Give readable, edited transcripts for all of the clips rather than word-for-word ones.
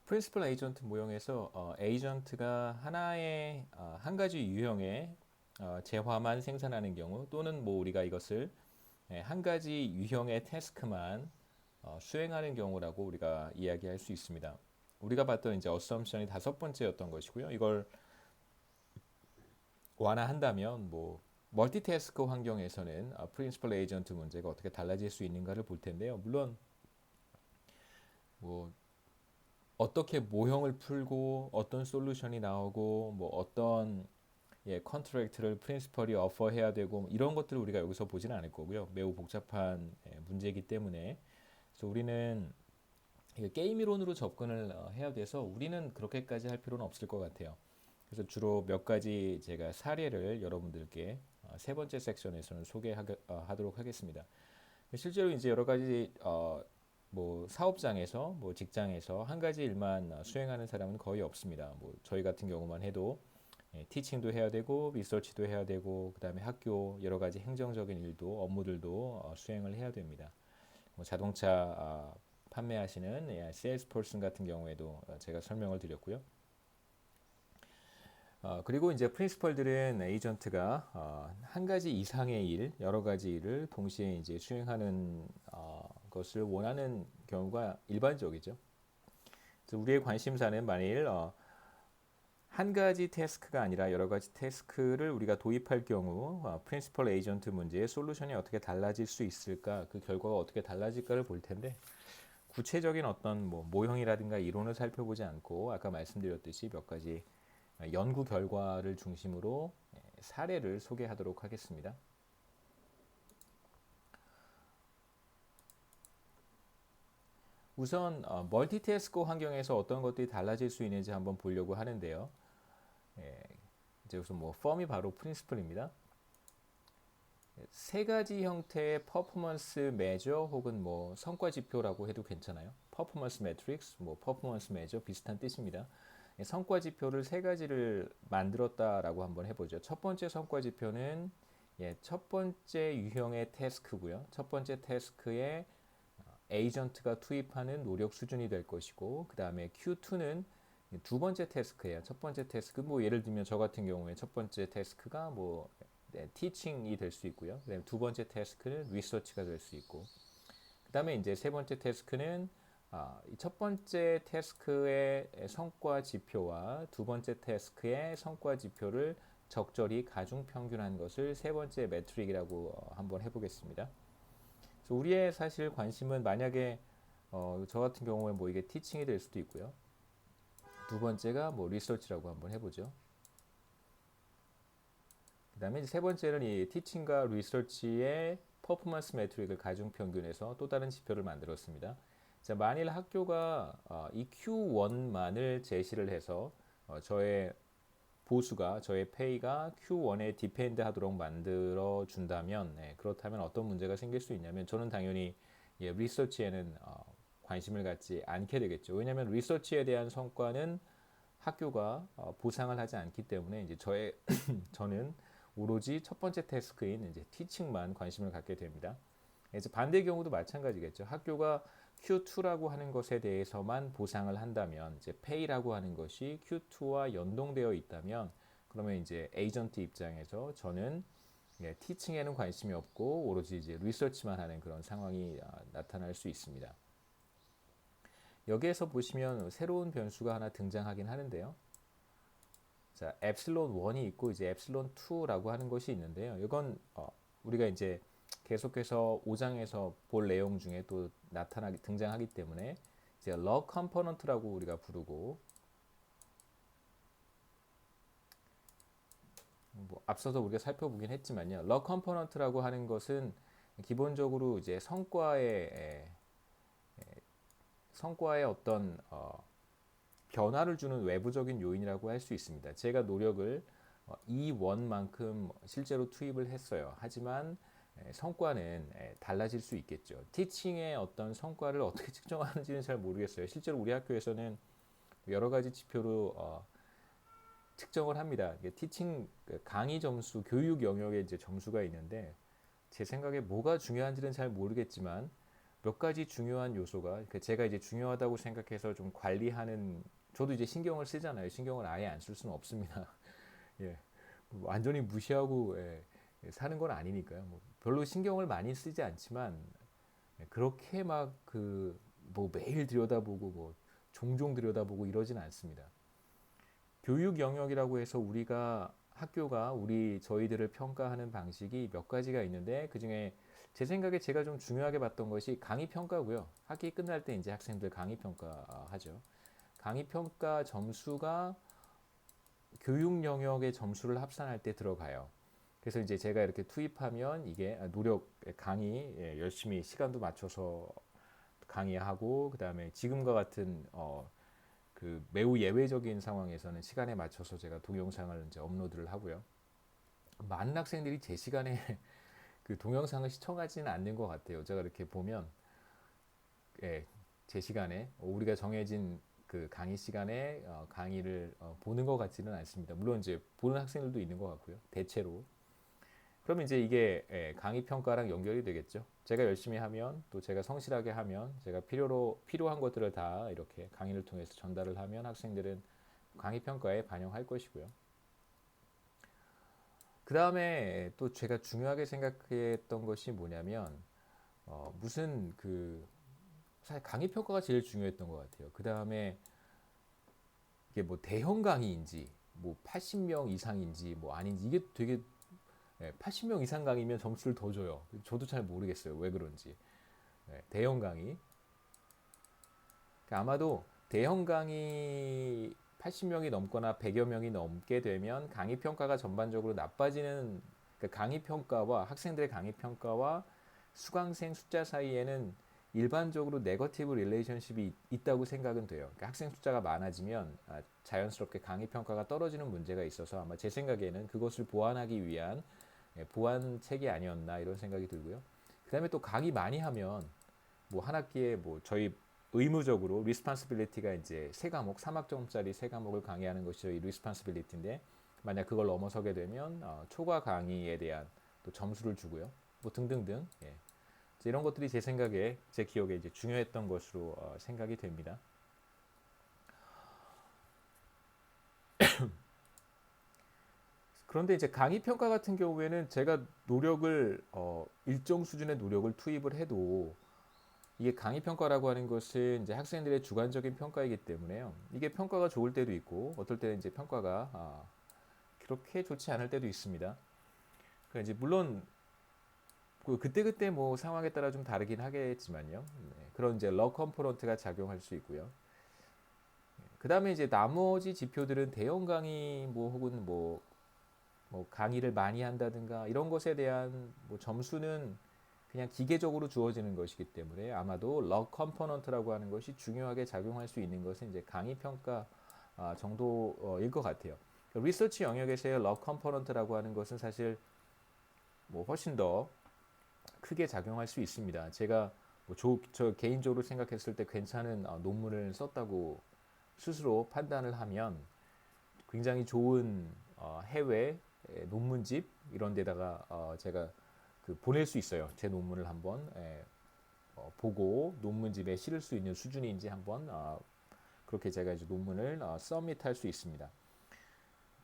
프린시플 에이전트 모형에서 에이전트가 하나의 한 가지 유형의 재화만 생산하는 경우 또는 뭐 우리가 이것을 한 가지 유형의 태스크만 수행하는 경우라고 우리가 이야기할 수 있습니다. 우리가 봤던 이제 어썸션이 다섯 번째였던 것이고요. 이걸 완화한다면 뭐 멀티태스크 환경에서는 프린시플 에이전트 문제가 어떻게 달라질 수 있는가를 볼 텐데요. 물론 뭐 어떻게 모형을 풀고 어떤 솔루션이 나오고 뭐 어떤 컨트랙트를 프린시펄이 어퍼해야 되고 뭐 이런 것들을 우리가 여기서 보지는 않을 거고요. 매우 복잡한 문제이기 때문에 그래서 우리는 게임 이론으로 접근을 해야 돼서 우리는 그렇게까지 할 필요는 없을 것 같아요. 그래서 주로 몇 가지 제가 사례를 여러분들께 세 번째 섹션에서는 소개하도록 하겠습니다. 실제로 이제 여러 가지 뭐 사업장에서 뭐 직장에서 한 가지 일만 수행하는 사람은 거의 없습니다. 뭐 저희 같은 경우만 해도 티칭도 해야 되고 리서치도 해야 되고 그다음에 학교 여러 가지 행정적인 일도 업무들도 수행을 해야 됩니다. 뭐 자동차 판매하시는 세일스퍼슨 같은 경우에도 제가 설명을 드렸고요. 그리고 이제 프린시펄들은 에이전트가 한 가지 이상의 일, 여러 가지 일을 동시에 이제 수행하는 것을 원하는 경우가 일반적이죠. 그래서 우리의 관심사는 만일 한 가지 태스크가 아니라 여러 가지 태스크를 우리가 도입할 경우 프린시펄 에이전트 문제의 솔루션이 어떻게 달라질 수 있을까, 그 결과가 어떻게 달라질까를 볼 텐데 구체적인 어떤 뭐 모형이라든가 이론을 살펴보지 않고 아까 말씀드렸듯이 몇 가지 연구 결과를 중심으로 사례를 소개하도록 하겠습니다. 우선 멀티태스크 환경에서 어떤 것들이 달라질 수 있는지 한번 보려고 하는데요. 이제 우선 뭐 펌이 바로 프린시플입니다. 세 가지 형태의 퍼포먼스 매저 혹은 뭐 성과 지표라고 해도 괜찮아요. 퍼포먼스 매트릭스, 뭐 퍼포먼스 매저 비슷한 뜻입니다. 성과 지표를 세 가지를 만들었다라고 한번 해보죠. 첫 번째 성과 지표는 첫 번째 유형의 태스크고요. 첫 번째 태스크에 에이전트가 투입하는 노력 수준이 될 것이고, 그 다음에 Q2는 두 번째 태스크예요. 첫 번째 태스크, 뭐 예를 들면 저 같은 경우에 첫 번째 태스크가 뭐 티칭이 될 수 있고요. 그다음에 두 번째 태스크는 리서치가 될 수 있고, 그 다음에 이제 세 번째 태스크는 첫 번째 태스크의 성과 지표와 두 번째 태스크의 성과 지표를 적절히 가중 평균한 것을 세 번째 매트릭이라고 한번 해보겠습니다. 그래서 우리의 사실 관심은 만약에 저 같은 경우에 뭐 이게 티칭이 될 수도 있고요. 두 번째가 뭐 리서치라고 한번 해보죠. 그 다음에 세 번째는 이 티칭과 리서치의 퍼포먼스 매트릭을 가중 평균해서 또 다른 지표를 만들었습니다. 자, 만일 학교가 이 Q1만을 제시를 해서 저의 보수가 저의 페이가 Q1에 디펜드 하도록 만들어 준다면 그렇다면 어떤 문제가 생길 수 있냐면 저는 당연히 리서치에는 관심을 갖지 않게 되겠죠. 왜냐하면 리서치에 대한 성과는 학교가 보상을 하지 않기 때문에 이제 저는 오로지 첫 번째 태스크인 이제 티칭만 관심을 갖게 됩니다. 이제 반대 경우도 마찬가지겠죠. 학교가 Q2라고 하는 것에 대해서만 보상을 한다면 이제 pay라고 하는 것이 Q2와 연동되어 있다면 그러면 이제 에이전트 입장에서 저는 티칭에는 관심이 없고 오로지 이제 리서치만 하는 그런 상황이 나타날 수 있습니다. 여기에서 보시면 새로운 변수가 하나 등장하긴 하는데요. 자, 엡실론 1이 있고 이제 엡실론 2라고 하는 것이 있는데요. 이건 우리가 이제 계속해서 5장에서 볼 내용 중에 또 등장하기 때문에 이제 log 컴포넌트라고 우리가 부르고 뭐 앞서서 우리가 살펴보긴 했지만요. log 컴포넌트라고 하는 것은 기본적으로 이제 성과의 어떤 변화를 주는 외부적인 요인이라고 할 수 있습니다. 제가 노력을 이 원만큼 실제로 투입을 했어요. 하지만 성과는 달라질 수 있겠죠. 티칭의 어떤 성과를 어떻게 측정하는지는 잘 모르겠어요. 실제로 우리 학교에서는 여러 가지 지표로 측정을 합니다. 티칭 강의 점수, 교육 영역에 이제 점수가 있는데 제 생각에 뭐가 중요한지는 잘 모르겠지만 몇 가지 중요한 요소가 제가 이제 중요하다고 생각해서 좀 관리하는 저도 이제 신경을 쓰잖아요. 신경을 아예 안 쓸 수는 없습니다. 예, 뭐 완전히 무시하고 사는 건 아니니까요. 뭐 별로 신경을 많이 쓰지 않지만 그렇게 막 그 뭐 매일 들여다보고 뭐 종종 들여다보고 이러진 않습니다. 교육 영역이라고 해서 우리가 학교가 저희들을 평가하는 방식이 몇 가지가 있는데 그 중에 제 생각에 제가 좀 중요하게 봤던 것이 강의 평가고요. 학기 끝날 때 이제 학생들 강의 평가하죠. 강의 평가 점수가 교육 영역의 점수를 합산할 때 들어가요. 그래서 이제 제가 이렇게 투입하면 이게 강의 열심히 시간도 맞춰서 강의하고 그다음에 지금과 같은 그 매우 예외적인 상황에서는 시간에 맞춰서 제가 동영상을 이제 업로드를 하고요. 많은 학생들이 제 시간에 그 동영상을 시청하지는 않는 것 같아요. 제가 이렇게 보면 제 시간에 우리가 정해진 그 강의 시간에 강의를 보는 것 같지는 않습니다. 물론 이제 보는 학생들도 있는 것 같고요. 대체로. 그러면 이제 이게 강의 평가랑 연결이 되겠죠. 제가 열심히 하면 또 제가 성실하게 하면 제가 필요한 것들을 다 이렇게 강의를 통해서 전달을 하면 학생들은 강의 평가에 반영할 것이고요. 그 다음에 또 제가 중요하게 생각했던 것이 뭐냐면 무슨 사실 강의 평가가 제일 중요했던 것 같아요. 그 다음에 이게 뭐 대형 강의인지 뭐 80명 이상인지 뭐 아닌지 이게 되게 80명 이상 강의면 점수를 더 줘요. 저도 잘 모르겠어요. 왜 그런지. 대형 강의. 그러니까 아마도 대형 강의 80명이 넘거나 100여 명이 넘게 되면 강의 평가가 전반적으로 나빠지는 그러니까 강의 평가와 학생들의 강의 평가와 수강생 숫자 사이에는 일반적으로 네거티브 릴레이션십이 있다고 생각은 돼요. 그러니까 학생 숫자가 많아지면 자연스럽게 강의 평가가 떨어지는 문제가 있어서 아마 제 생각에는 그것을 보완하기 위한 보완책이 아니었나 이런 생각이 들고요. 그다음에 또 강의 많이 하면 뭐 한 학기에 뭐 저희 의무적으로 리스폰시빌리티가 이제 세 과목 3학점짜리 세 과목을 강의하는 것이 저희 리스폰시빌리티인데 만약 그걸 넘어서게 되면 초과 강의에 대한 또 점수를 주고요. 뭐 등등등 이런 것들이 제 기억에 이제 중요했던 것으로 생각이 됩니다. 그런데 이제 강의 평가 같은 경우에는 제가 일정 수준의 노력을 투입을 해도 이게 강의 평가라고 하는 것은 이제 학생들의 주관적인 평가이기 때문에요. 이게 평가가 좋을 때도 있고 어떨 때는 이제 평가가 그렇게 좋지 않을 때도 있습니다. 그러니까 이제 물론 그때그때 뭐 상황에 따라 좀 다르긴 하겠지만요. 그런 이제 럭 컴포넌트가 작용할 수 있고요. 그 다음에 이제 나머지 지표들은 대형 강의 뭐 혹은 뭐 강의를 많이 한다든가 이런 것에 대한 뭐 점수는 그냥 기계적으로 주어지는 것이기 때문에 아마도 럭 컴포넌트라고 하는 것이 중요하게 작용할 수 있는 것은 이제 강의 평가 정도일 것 같아요. 리서치 영역에서의 럭 컴포넌트라고 하는 것은 사실 뭐 훨씬 더 크게 작용할 수 있습니다. 제가 저 개인적으로 생각했을 때 괜찮은 논문을 썼다고 스스로 판단을 하면 굉장히 좋은 해외 논문집 이런 데다가 제가 보낼 수 있어요. 제 논문을 한번 보고 논문집에 실을 수 있는 수준인지 한번 그렇게 제가 이제 논문을 서밋할 수 있습니다.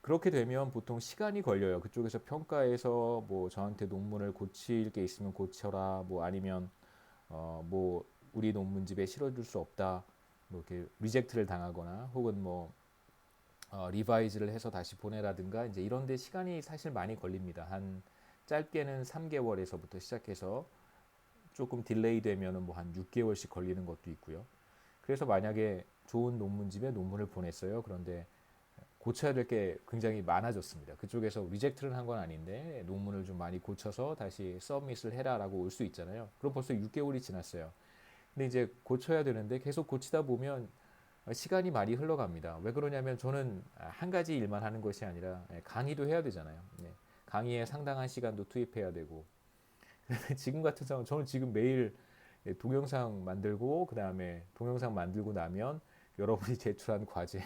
그렇게 되면 보통 시간이 걸려요. 그쪽에서 평가해서 뭐 저한테 논문을 고칠 게 있으면 고쳐라, 뭐 아니면 뭐 우리 논문집에 실어줄 수 없다, 뭐 이렇게 리젝트를 당하거나 혹은 뭐 리바이즈를 해서 다시 보내라든가 이제 이런데 시간이 사실 많이 걸립니다. 한 짧게는 3개월에서부터 시작해서 조금 딜레이 되면은 뭐 한 6개월씩 걸리는 것도 있고요. 그래서 만약에 좋은 논문집에 논문을 보냈어요. 그런데 고쳐야 될 게 굉장히 많아졌습니다. 그쪽에서 리젝트를 한 건 아닌데 논문을 좀 많이 고쳐서 다시 서밋을 해라라고 올 수 있잖아요. 그럼 벌써 6개월이 지났어요. 근데 이제 고쳐야 되는데 계속 고치다 보면 시간이 많이 흘러갑니다. 왜 그러냐면 저는 한 가지 일만 하는 것이 아니라 강의도 해야 되잖아요. 강의에 상당한 시간도 투입해야 되고 지금 같은 상황 저는 지금 매일 동영상 만들고 그 다음에 동영상 만들고 나면 여러분이 제출한 과제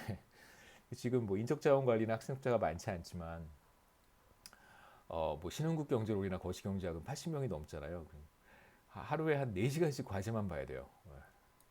지금 뭐 인적자원 관리나 학생 숫자가 많지 않지만 뭐 신흥국 경제론이나 거시경제학은 80명이 넘잖아요. 하루에 한 4시간씩 과제만 봐야 돼요.